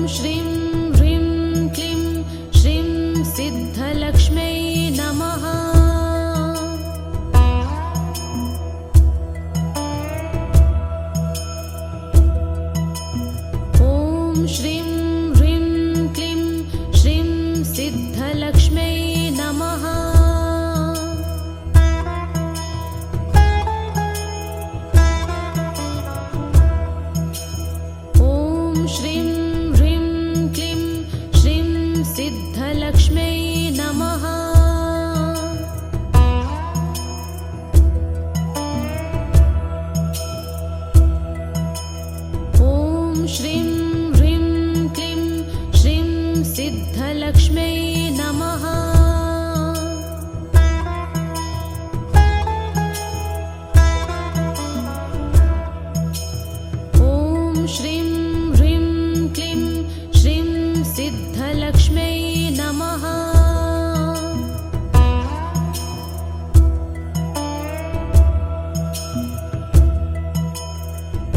श्रीं ह्रीं क्लीं श्रीं सिद्धलक्ष्म्यै नमः। ॐ श्रीं ह्रीं क्लीं श्रीं सिद्धलक्ष्म्यै नमः। ॐ श्रीं ह्रीं क्लीं श्रीं सिद्धलक्ष्म्यै नमः। ॐ श्रीं ह्रीं क्लीं श्रीं सिद्धलक्ष्म्यै नमः। ॐ श्रीं ह्रीं क्लीं श्रीं सिद्धलक्ष्म्यै नमः।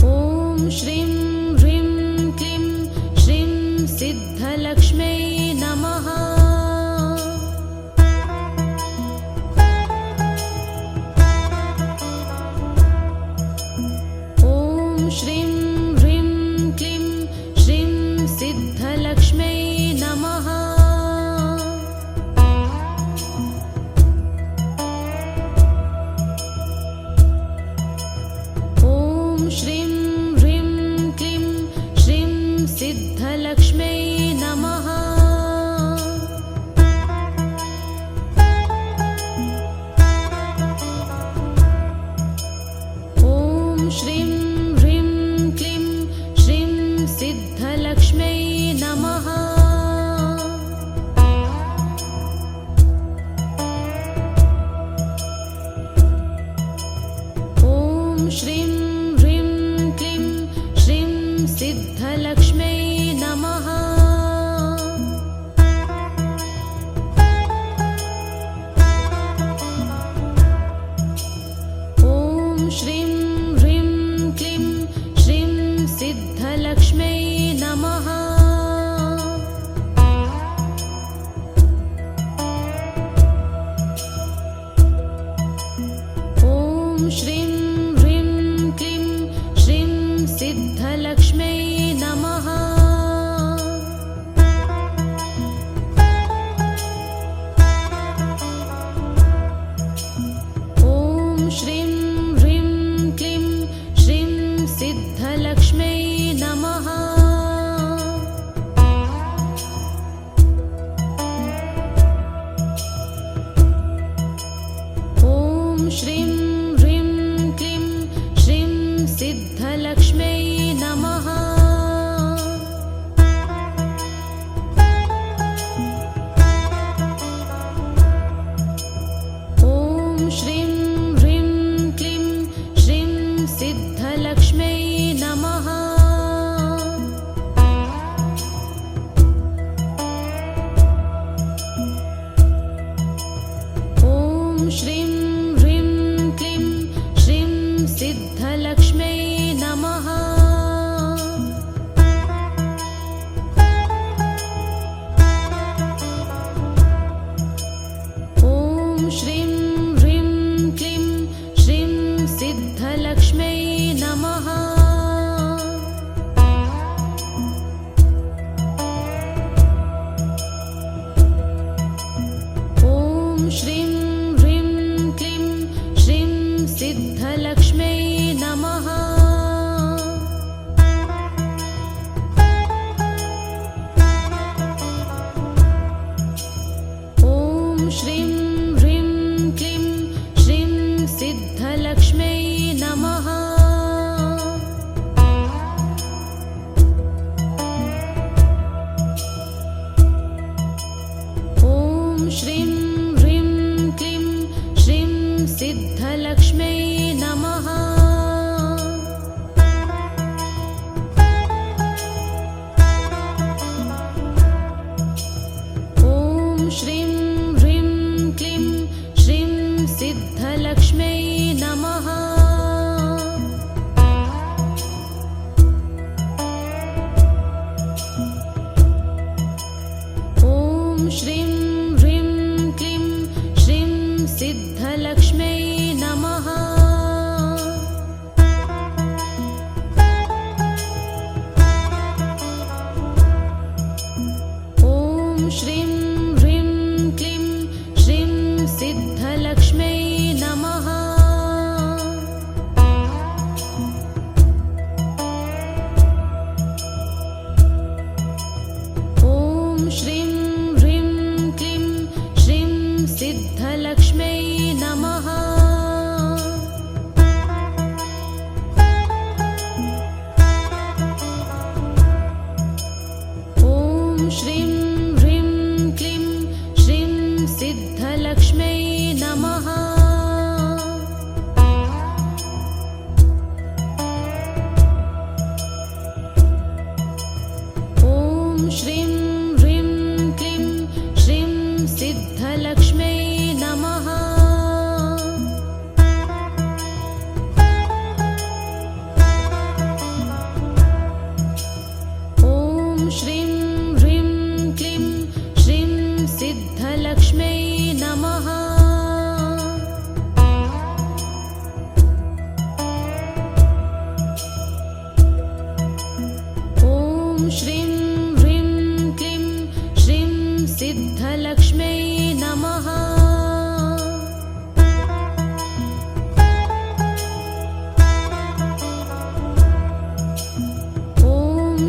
ॐ श्रीं ह्रीं क्लीं श्रीं सिद्धलक्ष्म्यै नमः। ॐ श्रीं ह्रीं क्लीं श्रीं सिद्धलक्ष्म्यै नमः। ॐ श्रीं ह्रीं क्लीं श्रीं सिद्धलक्ष्म्यै नमः। ॐ श्रीं ह्रीं क्लीं श्रीं सिद्धलक्ष्म्यै नमः। ॐ श्रीं ह्रीं क्लीं श्रीं सिद्धलक्ष्म्यै नमः। ॐ श्रीं ह्रीं क्लीं श्रीं सिद्धलक्ष्म्यै नमः। ॐ श्रीं ह्रीं क्लीं श्रीं सिद्धलक्ष्म्यै नमः। ॐ श्रीं ह्रीं क्लीं श्रीं सिद्धलक्ष्म्यै नमः। ॐ श्रीं ह्रीं क्लीं श्रीं सिद्धलक्ष्म्यै नमः।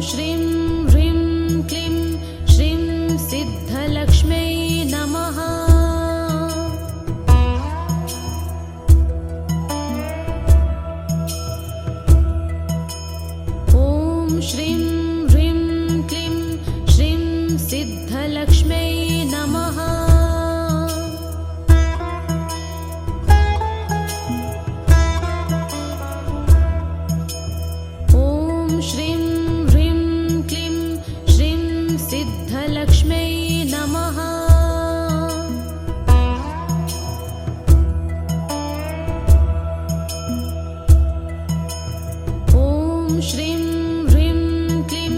श्रीं ह्रीं क्लीं श्रीं सिद्धलक्ष्म्यै नमः। ॐ श्रीं ह्रीं क्लीं श्रीं सिद्धलक्ष्म्यै नमः। ॐ श्रीं ह्रीं क्लीं श्रीं सिद्धलक्ष्म्यै नमः। ॐ श्रीं ह्रीं क्लीं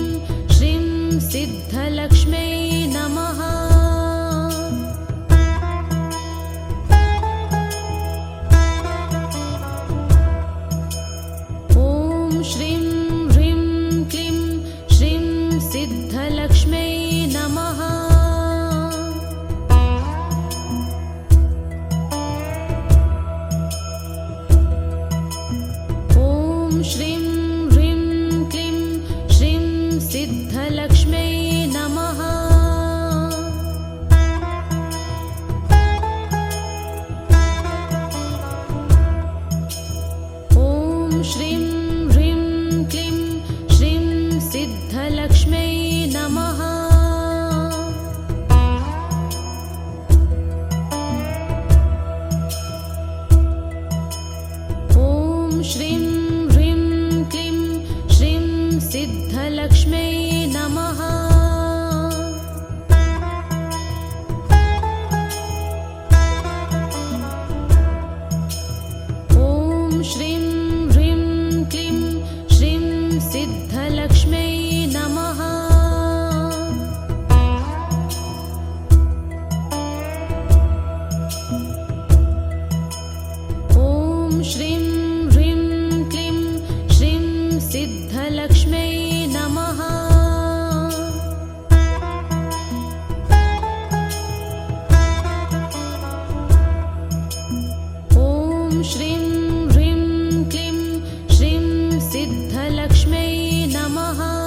श्रीं सिद्धलक्ष्म्यै नमः। ॐ श्रीं ह्रीं क्लीं श्रीं सिद्धलक्ष्म्यै नमः। ॐ श्रीं ह्रीं क्लीं श्रीं सिद्धलक्ष्म्यै नमः। ॐ श्रीं ह्रीं क्लीं श्रीं सिद्धलक्ष्म्यै नमः। ॐ श्रीं ह्रीं क्लीं श्रीं सिद्धलक्ष्म्यै नमः। ॐ श्रीं ह्रीं क्लीं श्रीं सिद्धलक्ष्म्यै नमः। ॐ श्रीं ह्रीं क्लीं श्रीं सिद्धलक्ष्म्यै नमः। ॐ श्रीं ह्रीं क्लीं श्रीं सिद्धलक्ष्म्यै नमः।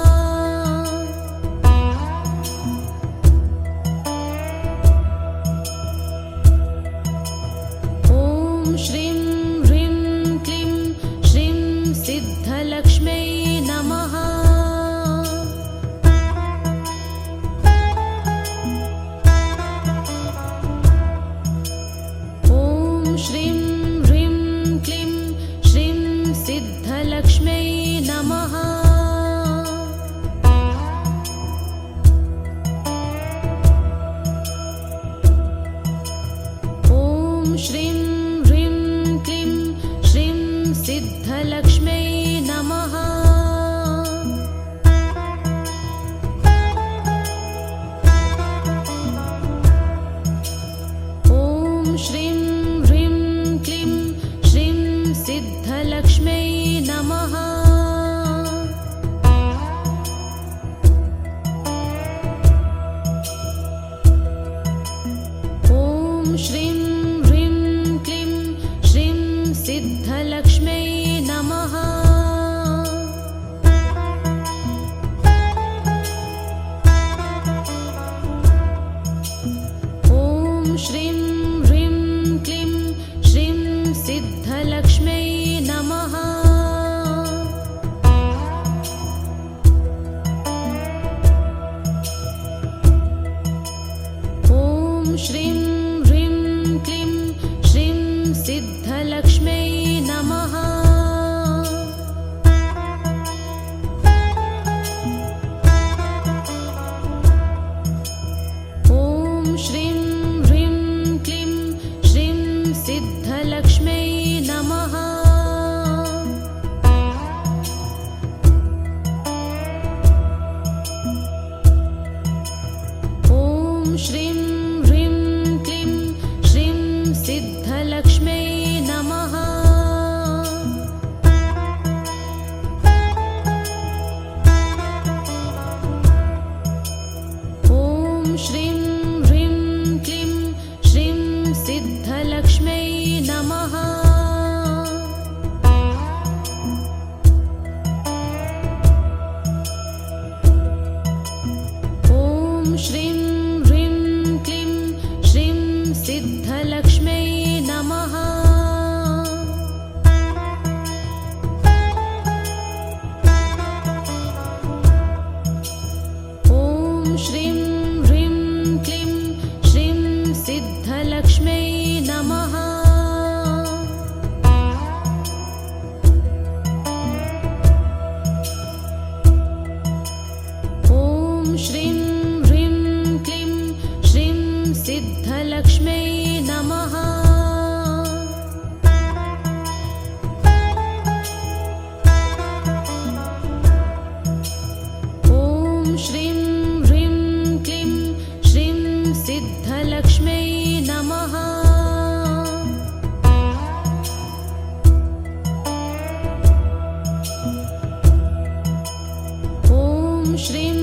श्रीं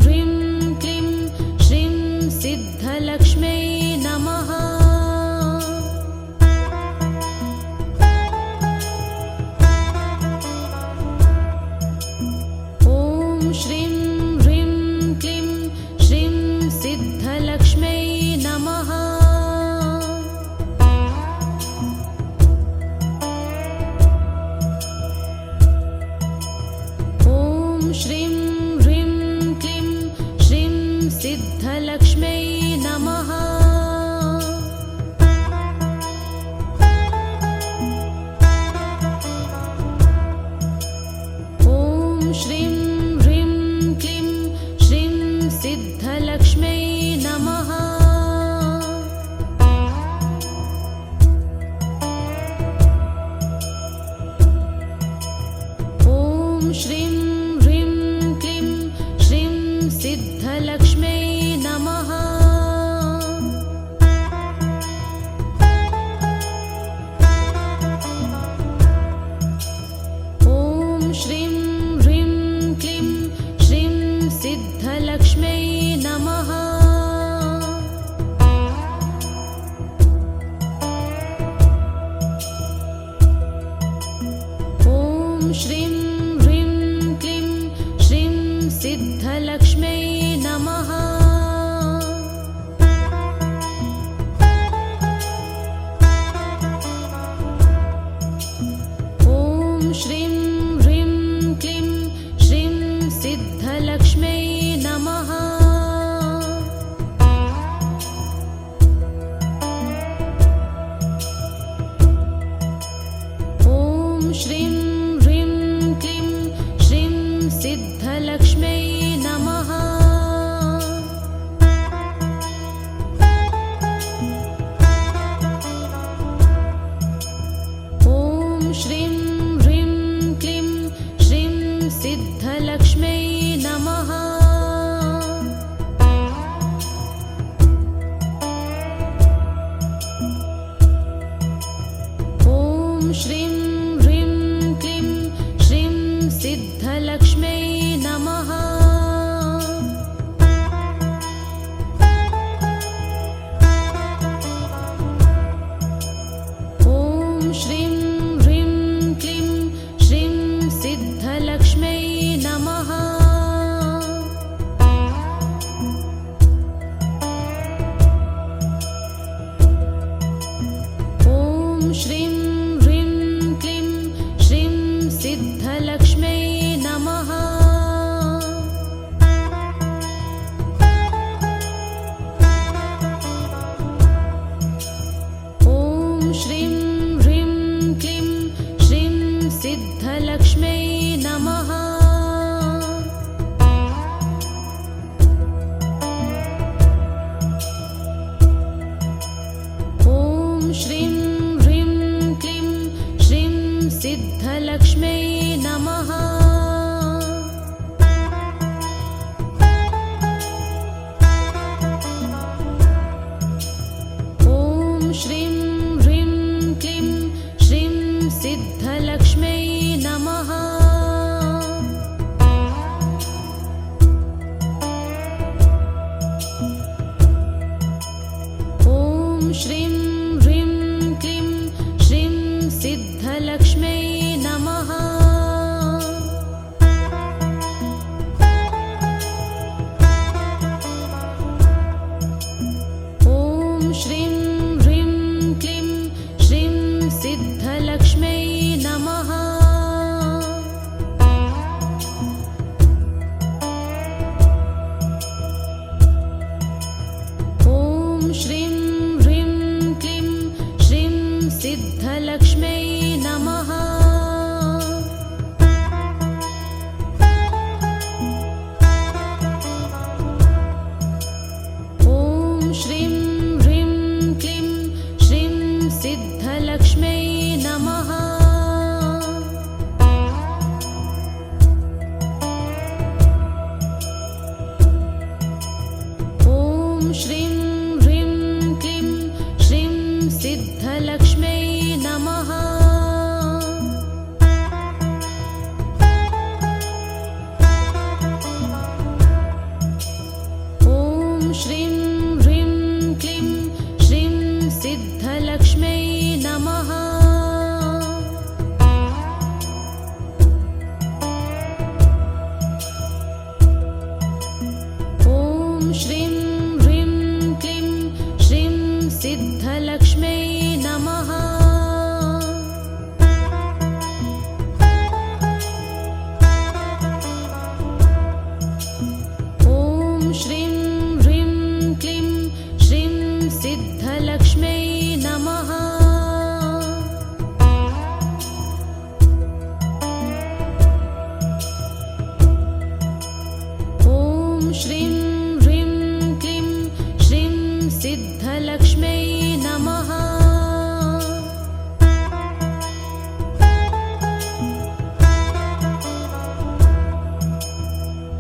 ह्रीं क्लीं श्रीं सिद्धलक्ष्म्यै नमः। ॐ श्रीं ह्रीं क्लीं श्रीं सिद्धलक्ष्म्यै नमः। श्रीं ह्रीं क्लीं श्रीं सिद्धलक्ष्म्यै नमः। ॐ श्रीं ह्रीं क्लीं श्रीं सिद्धलक्ष्म्यै नमः। ॐ श्रीं सिद्धलक्ष्म्यै नमः। ॐ श्रीं ह्रीं क्लीं श्रीं सिद्धलक्ष्म्यै नमः। ॐ श्रीं ह्रीं क्लीं श्रीं सिद्धलक्ष्म्यै नमः। ॐ श्रीं ह्रीं क्लीं श्रीं सिद्धलक्ष्म्यै नमः। ॐ श्रीं ह्रीं क्लीं श्रीं सिद्धलक्ष्म्यै नमः। ॐ श्रीं ह्रीं क्लीं श्रीं सिद्धलक्ष्म्यै नमः। ॐ श्रीं ह्रीं क्लीं श्रीं सिद्धलक्ष्म्यै नमः। श्रीं ह्रीं क्लीं श्रीं सिद्धलक्ष्म्यै नमः।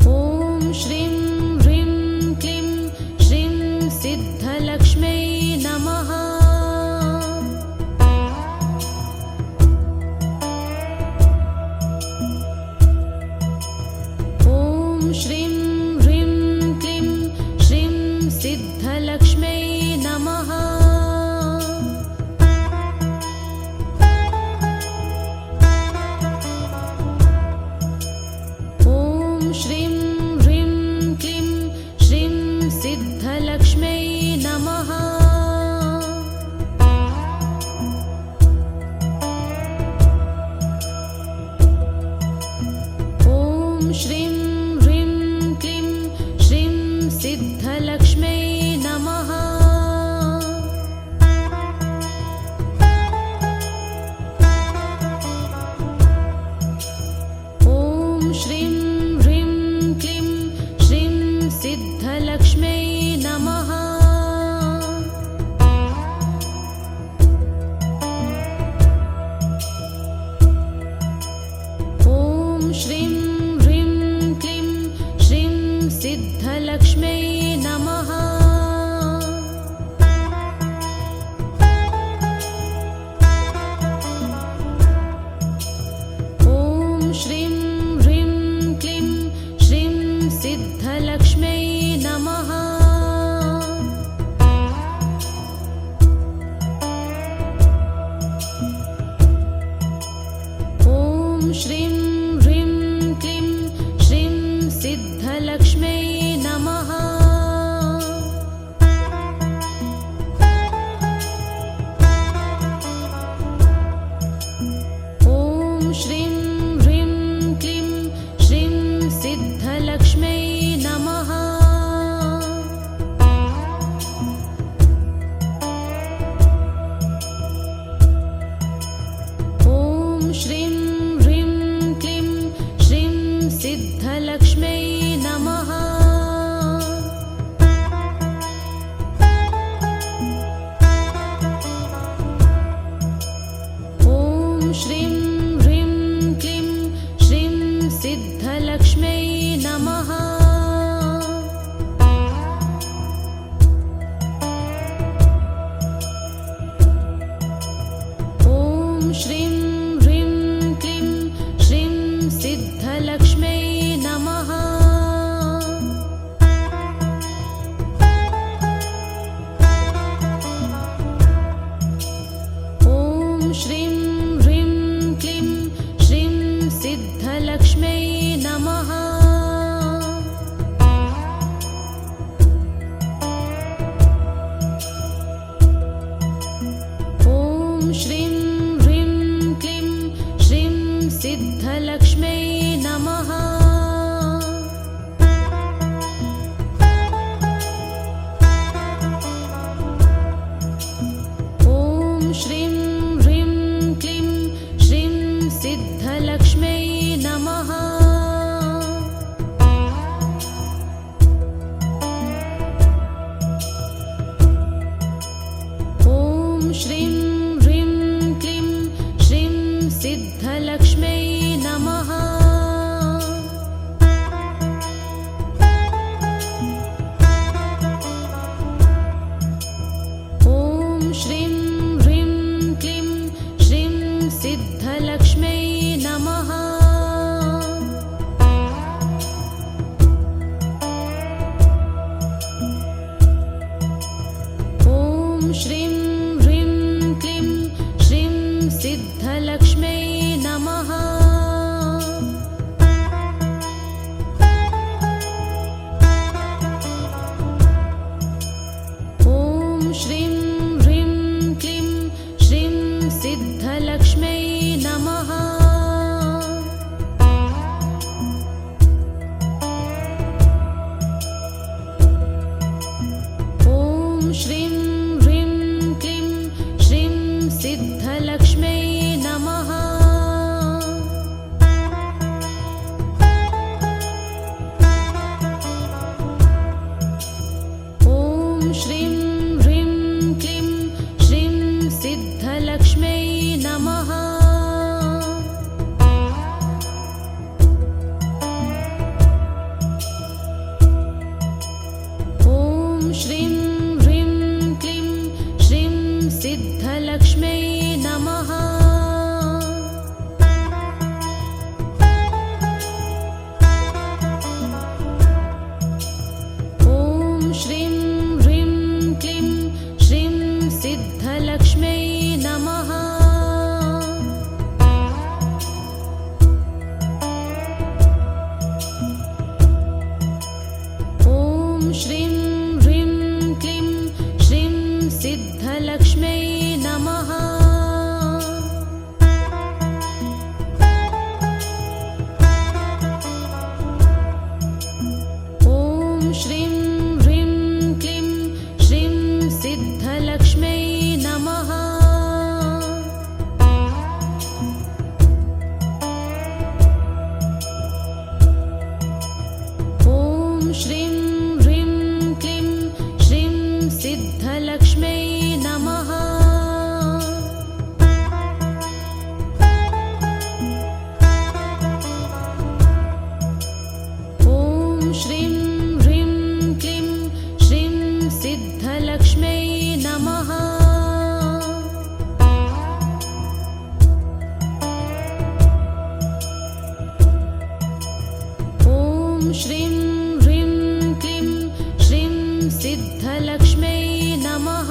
ॐ श्रीं ह्रीं क्लीं श्रीं सिद्धलक्ष्म्यै नमः। ॐ श्रीं ह्रीं क्लीं श्रीं सिद्धलक्ष्म्यै नमः। ॐ श्रीं ह्रीं क्लीं श्रीं सिद्धलक्ष्म्यै नमः। ॐ श्रीं ह्रीं क्लीं श्रीं सिद्धलक्ष्म्यै नमः। ॐ श्रीं ह्रीं क्लीं श्रीं सिद्धलक्ष्म्यै नमः। ॐ श्रीं ह्रीं क्लीं श्रीं सिद्धलक्ष्म्यै नमः। ॐ श्रीं ह्रीं क्लीं श्रीं सिद्धलक्ष्म्यै नमः। ॐ श्रीं ह्रीं क्लीं श्रीं सिद्धलक्ष्म्यै नमः। ॐ श्रीं ह्रीं क्लीं श्रीं सिद्धलक्ष्म्यै नमः। ॐ श्रीं ह्रीं क्लीं श्रीं सिद्धलक्ष्म्यै नमः। श्रीं ह्रीं क्लीं श्रीं सिद्धलक्ष्म्यै नमः। ॐ श्रीं ह्रीं क्लीं श्रीं सिद्धलक्ष्म्यै नमः। श्रीं ह्रीं क्लीं श्रीं सिद्धलक्ष्म्यै नमः। ॐ श्रीं ह्रीं क्लीं श्रीं सिद्धलक्ष्म्यै नमः।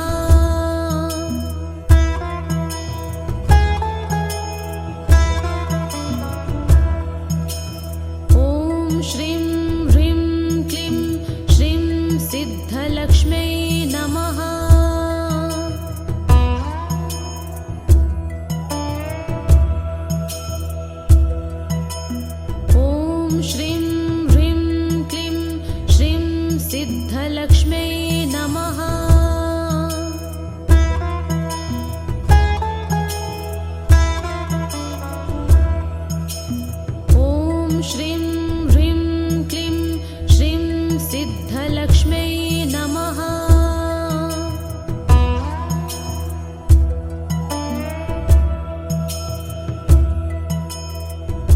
ॐ श्रीं सिद्धलक्ष्म्यै नमः। ॐ श्रीं ह्रीं क्लीं श्रीं सिद्धलक्ष्म्यै नमः। ॐ श्रीं ह्रीं क्लीं श्रीं सिद्धलक्ष्म्यै नमः।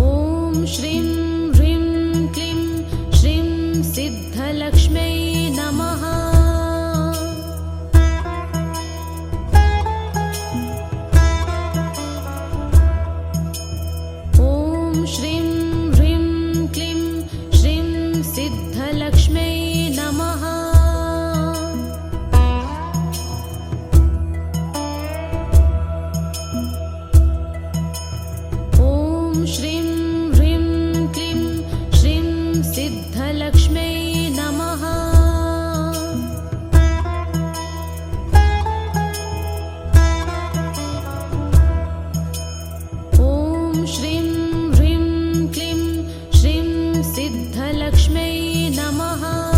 ॐ श्रीं ह्रीं क्लीं श्रीं सिद्धलक्ष्म्यै नमः। ॐ श्रीं ह्रीं क्लीं श्रीं सिद्धलक्ष्म्यै नमः। ॐ श्रीं ह्रीं क्लीं श्रीं सिद्धलक्ष्म्यै नमः। ॐ श्रीं ह्रीं क्लीं श्रीं सिद्धलक्ष्म्यै नमः।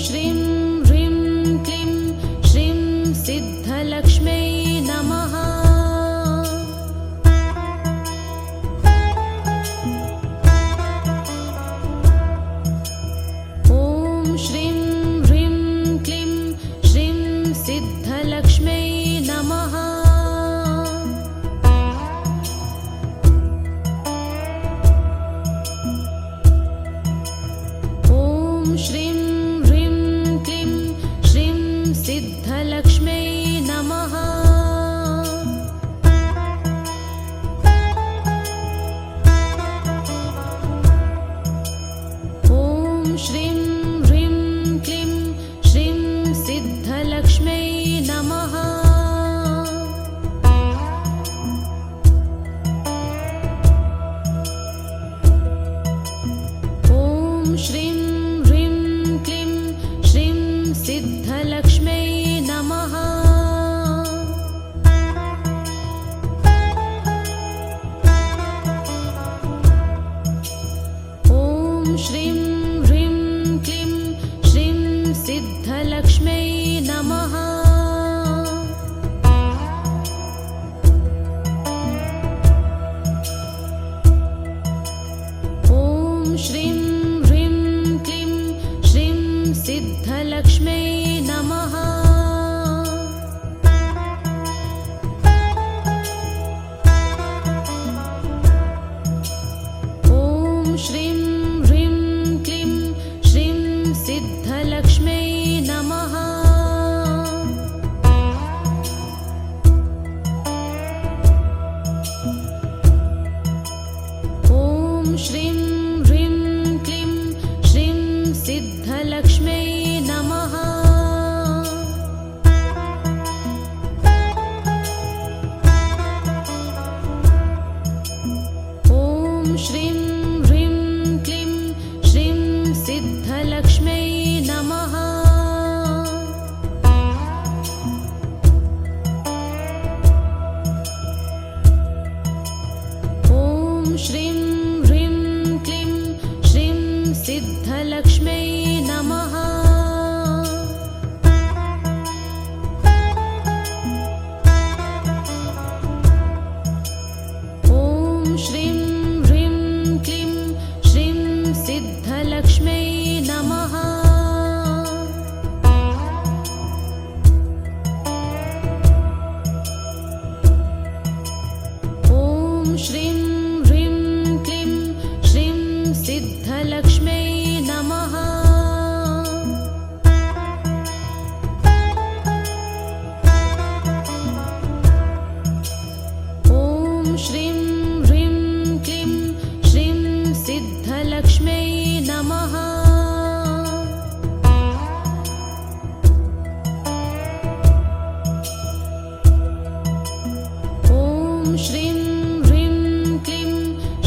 श्रीं ह्रीं क्लीं श्रीं सिद्धलक्ष्म्यै नमः। ॐ श्रीं ह्रीं क्लीं श्रीं सिद्धलक्ष्म्यै नमः। ॐ श्रीं ह्रीं क्लीं श्रीं सिद्धलक्ष्म्यै नमः। ॐ श्रीं ह्रीं क्लीं श्रीं सिद्धलक्ष्म्यै नमः। ॐ श्रीं ह्रीं क्लीं श्रीं सिद्धलक्ष्म्यै नमः। ॐ श्रीं ह्रीं क्लीं श्रीं सिद्धलक्ष्म्यै नमः। ॐ श्रीं ह्रीं क्लीं श्रीं सिद्धलक्ष्म्यै नमः। ॐ श्रीं ह्रीं क्लीं श्रीं सिद्धलक्ष्म्यै नमः। ॐ श्रीं ह्रीं क्लीं श्रीं सिद्धलक्ष्म्यै नमः। ॐ श्रीं ह्रीं क्लीं श्रीं सिद्धलक्ष्म्यै नमः। ॐ श्रीं ह्रीं क्लीं श्रीं सिद्धलक्ष्म्यै नमः। ॐ श्रीं ह्रीं क्लीं श्रीं सिद्धलक्ष्म्यै नमः। ॐ श्रीं ह्रीं क्लीं श्रीं सिद्धलक्ष्म्यै नमः। ॐ श्रीं ह्रीं क्लीं श्रीं सिद्धलक्ष्म्यै नमः। ॐ श्रीं ह्रीं क्लीं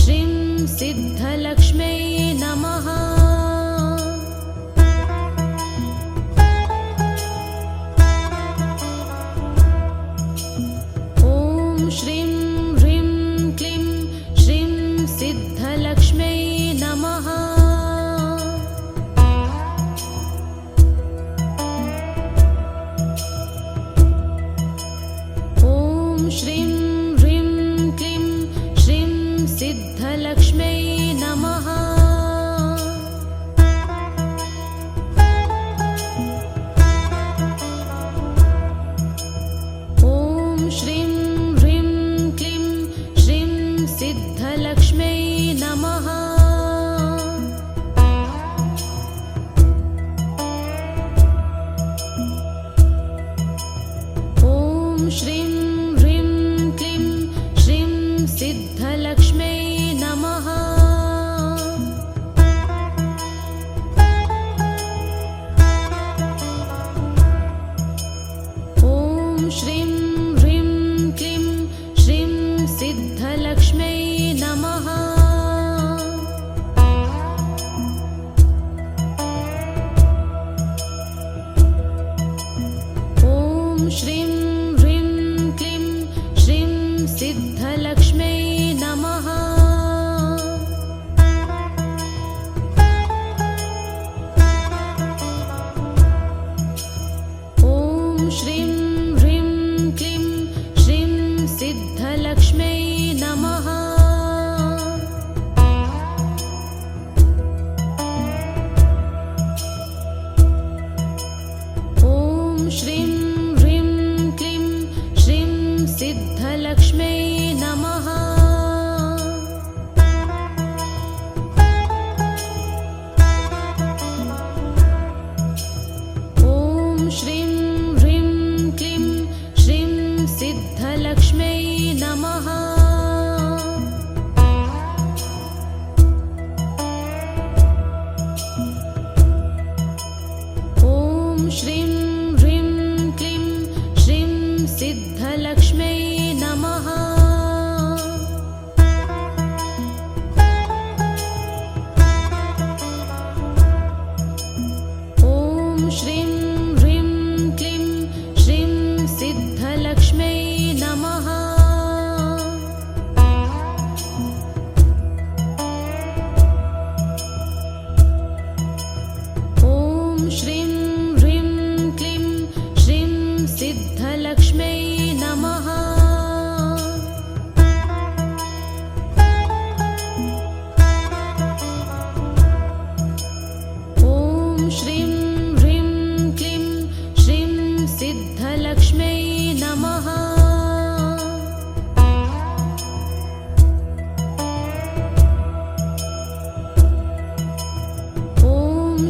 श्रीं सिद्धलक्ष्म्यै नमः। ॐ श्रीं ह्रीं क्लीं श्रीं सिद्धलक्ष्म्यै नमः।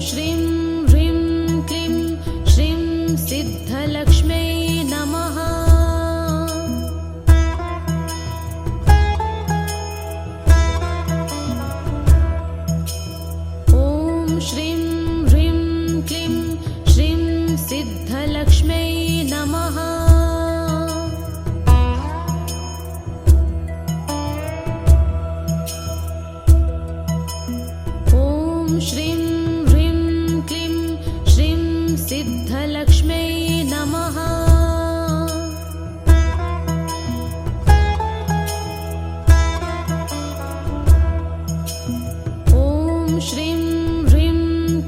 श्रीं ह्रीं क्लीं श्रीं सिद्धलक्ष्म्यै नमः। ॐ श्रीं ह्रीं क्लीं श्रीं सिद्धलक्ष्म्यै नमः। ॐ श्रीं ह्रीं क्लीं श्रीं सिद्धलक्ष्म्यै नमः। ॐ श्रीं ह्रीं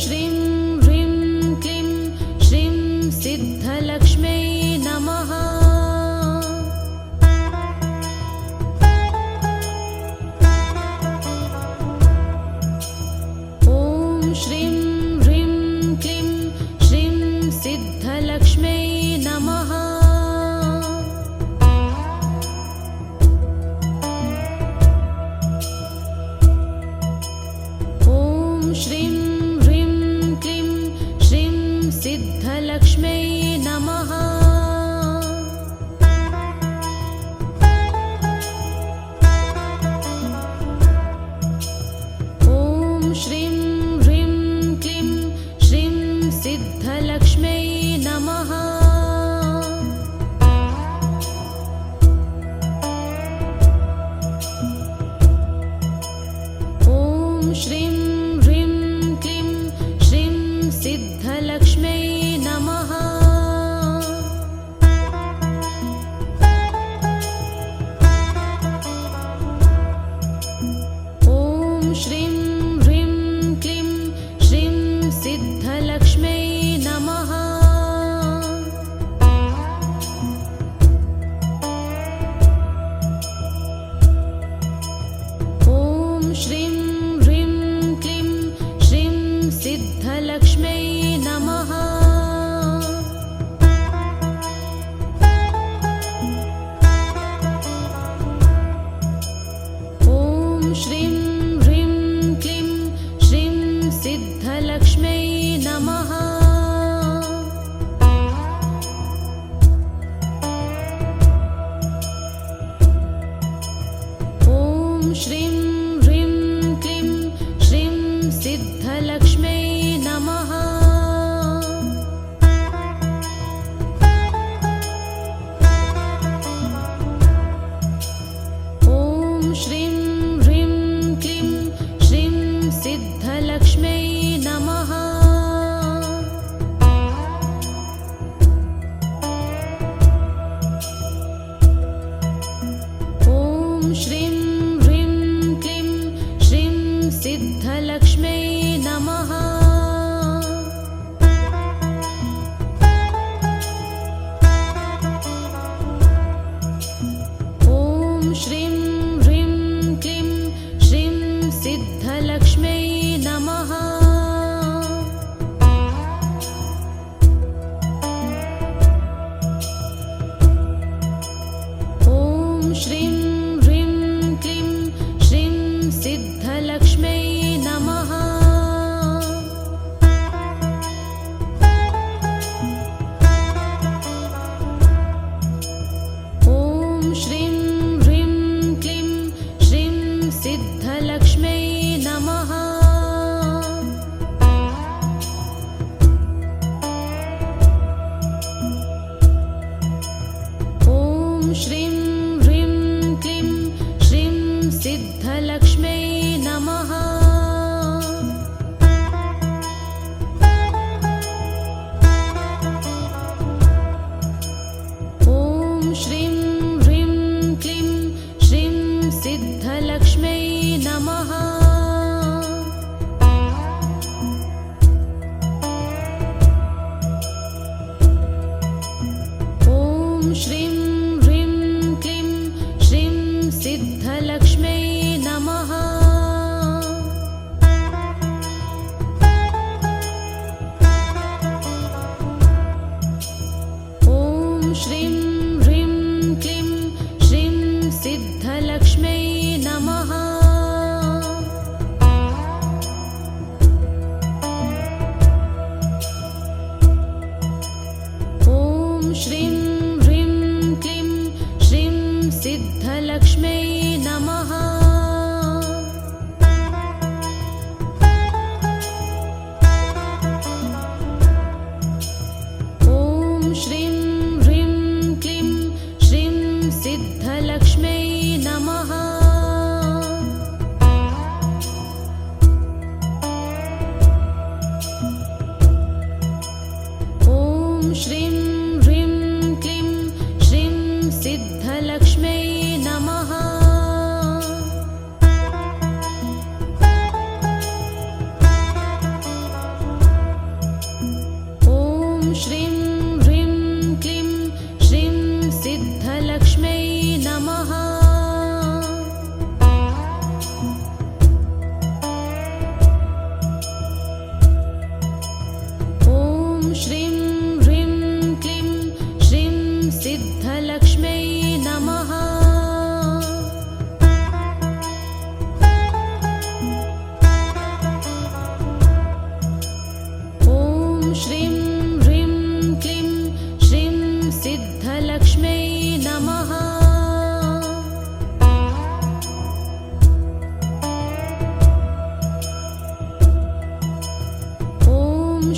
श्रीं ह्रीं क्लीं श्रीं सिद्धलक्ष्म्यै नमः। ॐ श्रीं ह्रीं क्लीं श्रीं सिद्धलक्ष्म्यै नमः। श्रीं ह्रीं क्लीं श्रीं सिद्धलक्ष्म्यै नमः। ॐ श्रीं ह्रीं क्लीं श्रीं सिद्धलक्ष्म्यै नमः। ॐ श्रीं सिद्धलक्ष्म्यै नमः। ॐ श्रीं ह्रीं क्लीं श्रीं सिद्धलक्ष्म्यै नमः। ॐ श्रीं ह्रीं क्लीं श्रीं सिद्धलक्ष्म्यै नमः। ॐ श्रीं ह्रीं क्लीं श्रीं सिद्धलक्ष्म्यै नमः। ॐ श्रीं ह्रीं क्लीं श्रीं सिद्धलक्ष्म्यै नमः। ॐ श्रीं ह्रीं क्लीं श्रीं सिद्धलक्ष्म्यै नमः। ॐ श्रीं ह्रीं क्लीं श्रीं सिद्धलक्ष्म्यै नमः। ॐ श्रीं ह्रीं क्लीं श्रीं सिद्धलक्ष्म्यै नमः।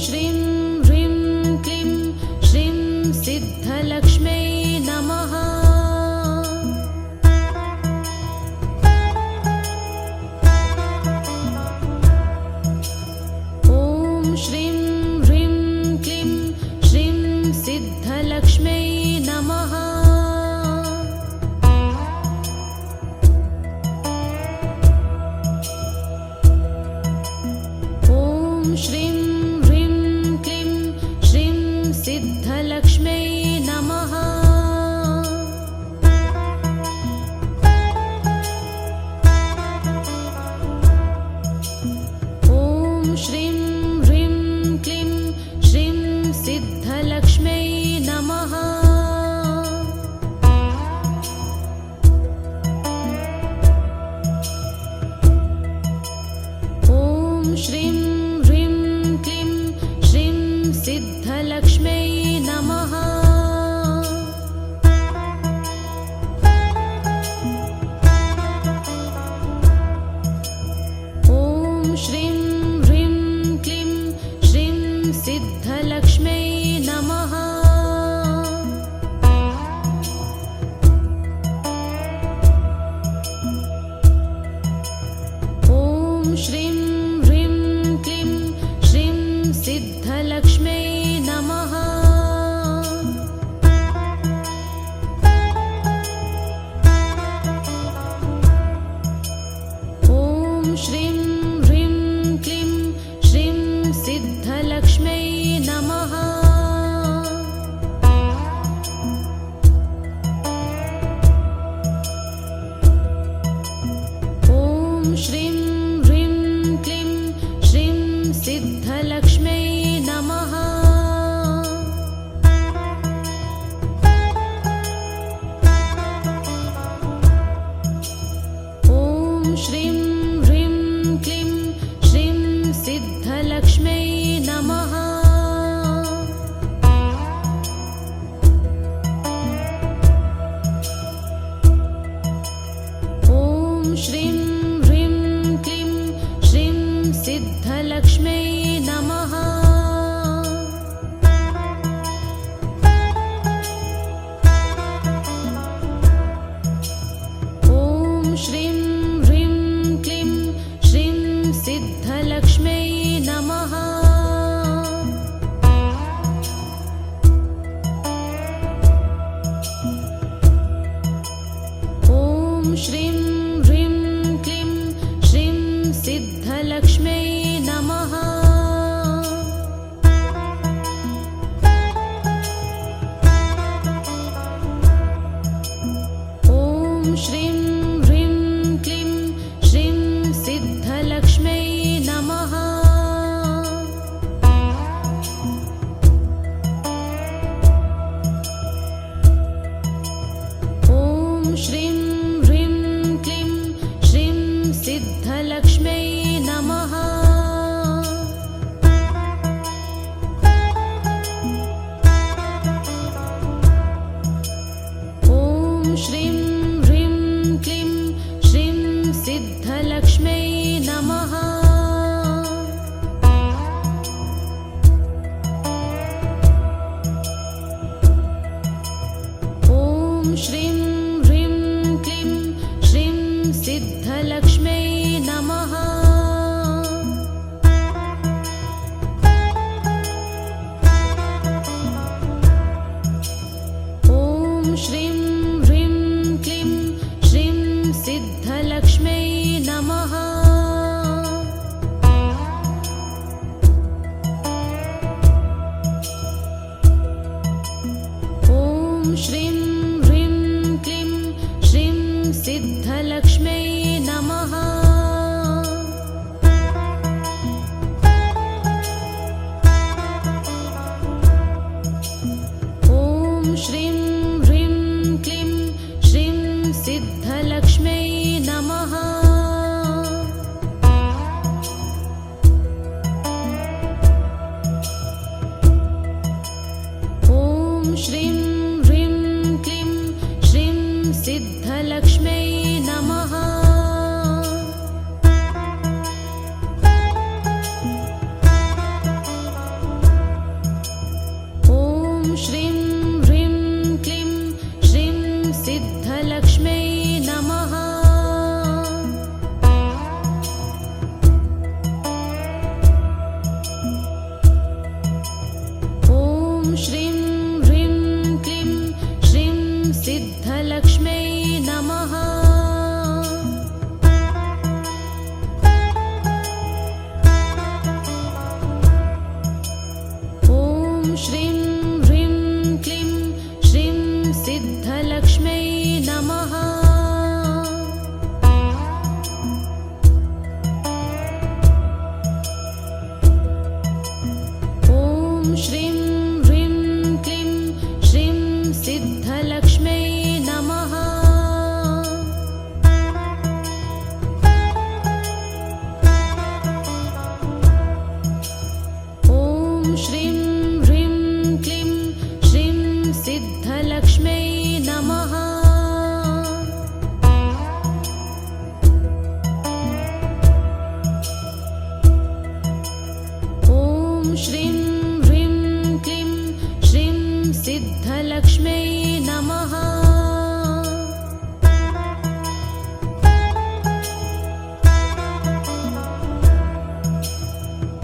श्रीं ह्रीं क्लीं श्रीं सिद्धलक्ष्म्यै नमः। ॐ श्रीं ह्रीं क्लीं श्रीं सिद्धलक्ष्म्यै नमः। श्रीं ह्रीं क्लीं श्रीं सिद्धलक्ष्म्यै नमः। ॐ श्रीं ह्रीं क्लीं श्रीं सिद्धलक्ष्म्यै नमः। ॐ श्रीं सिद्धलक्ष्म्यै नमः। ॐ श्रीं ह्रीं क्लीं श्रीं सिद्धलक्ष्म्यै नमः। ॐ श्रीं ह्रीं क्लीं श्रीं सिद्धलक्ष्म्यै नमः। ॐ श्रीं ह्रीं क्लीं श्रीं सिद्धलक्ष्म्यै नमः। ॐ श्रीं ह्रीं क्लीं श्रीं सिद्धलक्ष्म्यै नमः। ॐ श्रीं ह्रीं क्लीं श्रीं सिद्धलक्ष्म्यै नमः। ॐ श्रीं ह्रीं क्लीं श्रीं सिद्धलक्ष्म्यै नमः। ॐ श्रीं ह्रीं क्लीं श्रीं सिद्धलक्ष्म्यै नमः। ॐ श्रीं ह्रीं क्लीं श्रीं सिद्धलक्ष्म्यै नमः। श्रीं ह्रीं क्लीं श्रीं सिद्धलक्ष्म्यै नमः।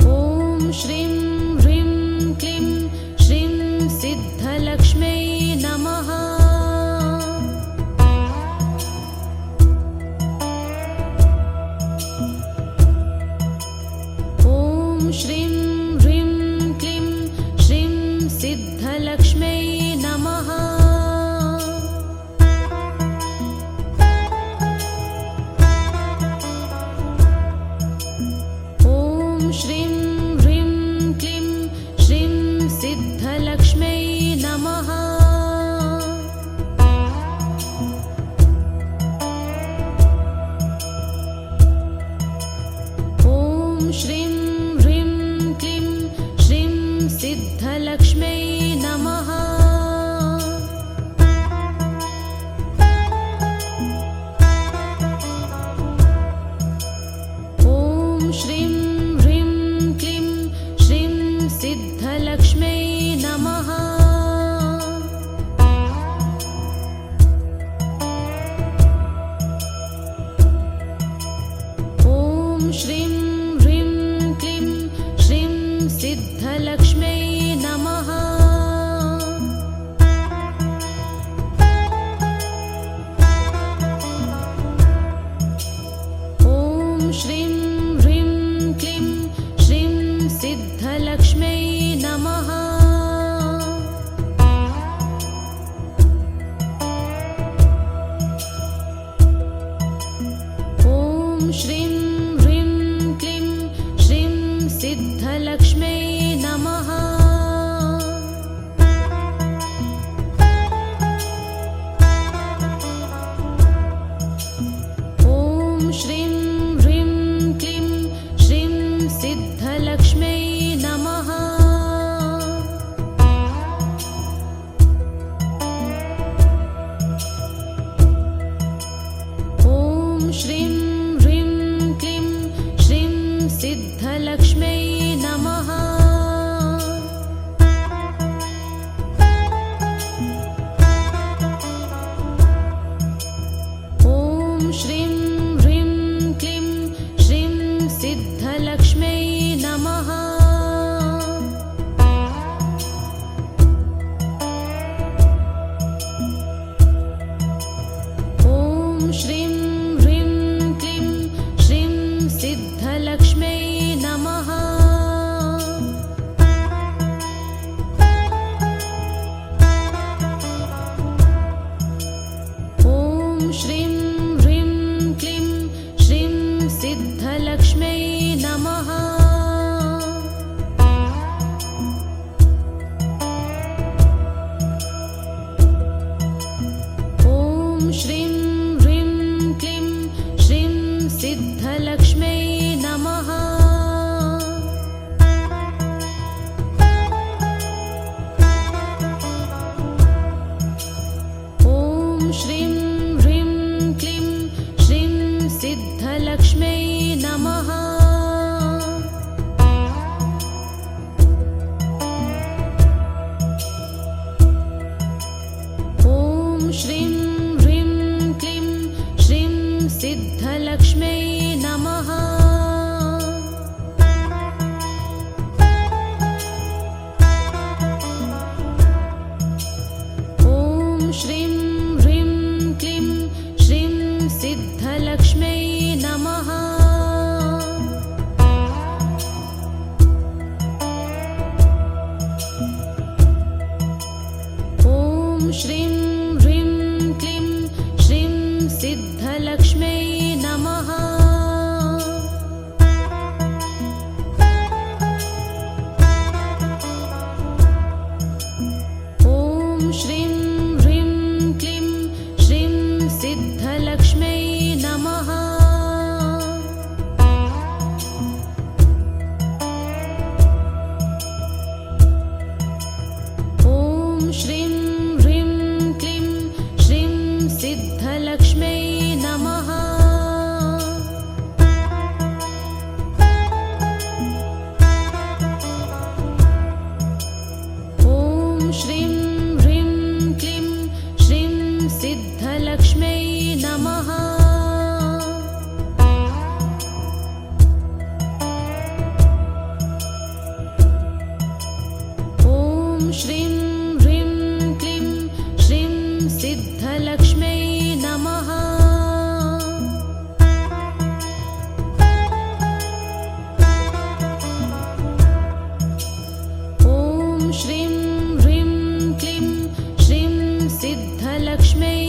ॐ श्रीं ह्रीं क्लीं श्रीं सिद्धलक्ष्म्यै नमः। ॐ श्रीं ह्रीं क्लीं श्रीं सिद्धलक्ष्म्यै नमः। ॐ श्रीं ह्रीं क्लीं श्रीं सिद्धलक्ष्म्यै नमः। ॐ श्रीं ह्रीं क्लीं श्रीं सिद्धलक्ष्म्यै नमः। ॐ श्रीं ह्रीं क्लीं श्रीं सिद्धलक्ष्म्यै नमः। ॐ श्रीं ह्रीं क्लीं श्रीं सिद्धलक्ष्म्यै नमः। ॐ श्रीं ह्रीं क्लीं श्रीं सिद्धलक्ष्म्यै नमः। ॐ श्रीं ह्रीं क्लीं श्रीं सिद्धलक्ष्म्यै नमः। ॐ श्रीं ह्रीं क्लीं श्रीं सिद्धलक्ष्म्यै नमः। ॐ श्रीं ह्रीं क्लीं श्रीं सिद्धलक्ष्म्यै नमः। सिद्धलक्ष्म्यै